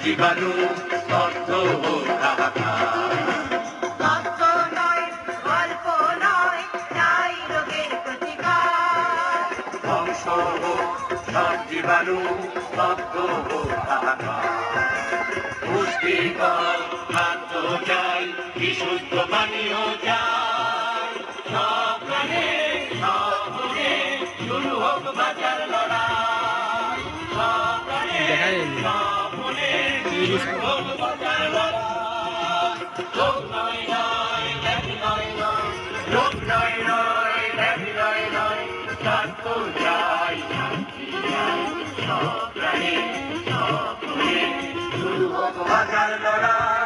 জীবাণু তথ্য তথ্য নয় গল্প নয় নাই রোগের প্রতিকার ধ্বংস হোক সব জীবাণু তথ্য পুষ্টিকর খাদ্য চাই বিশুদ্ধ পানীয় চাই সব প্রাণে সব মনে শুরু হোক বাঁচার লড়াই সব প্রাণে সব মনে শুরু হোক বাঁচার লড়াই রোগ নয় নয় ব্যাধি নয় নয় রোগ নয় নয় ব্যাধি নয় নয় স্বাস্থ্য চাই শান্তি চাই সব প্রাণে সব মনে শুরু হোক বাঁচার লড়াই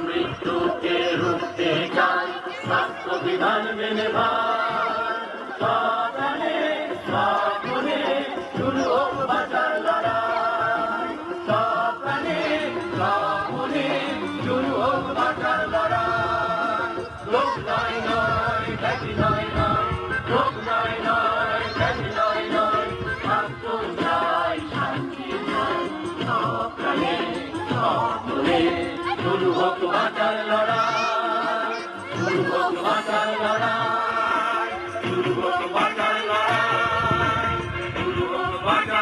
মৃত্যুকে রুখতে চাই স্বাস্থ্য বিধান মেনে সাবধানে সাবধানে শুরু হোক বাঁচার লড়াই সাবধানে সাবধানে শুরু হোক বাঁচার লড়াই রোগ নয় নয় ব্যাধি নয় নয় রোগ নয় নয় ব্যাধি নয় নয় স্বাস্থ্য চাই শান্তি চাই সাবধানে সাবধানে শুরু হোক বাঁচার লড়াই শুরু হোক বাঁচার লড়াই শুরু হোক বাঁচার লড়াই শুরু হোক বাঁচার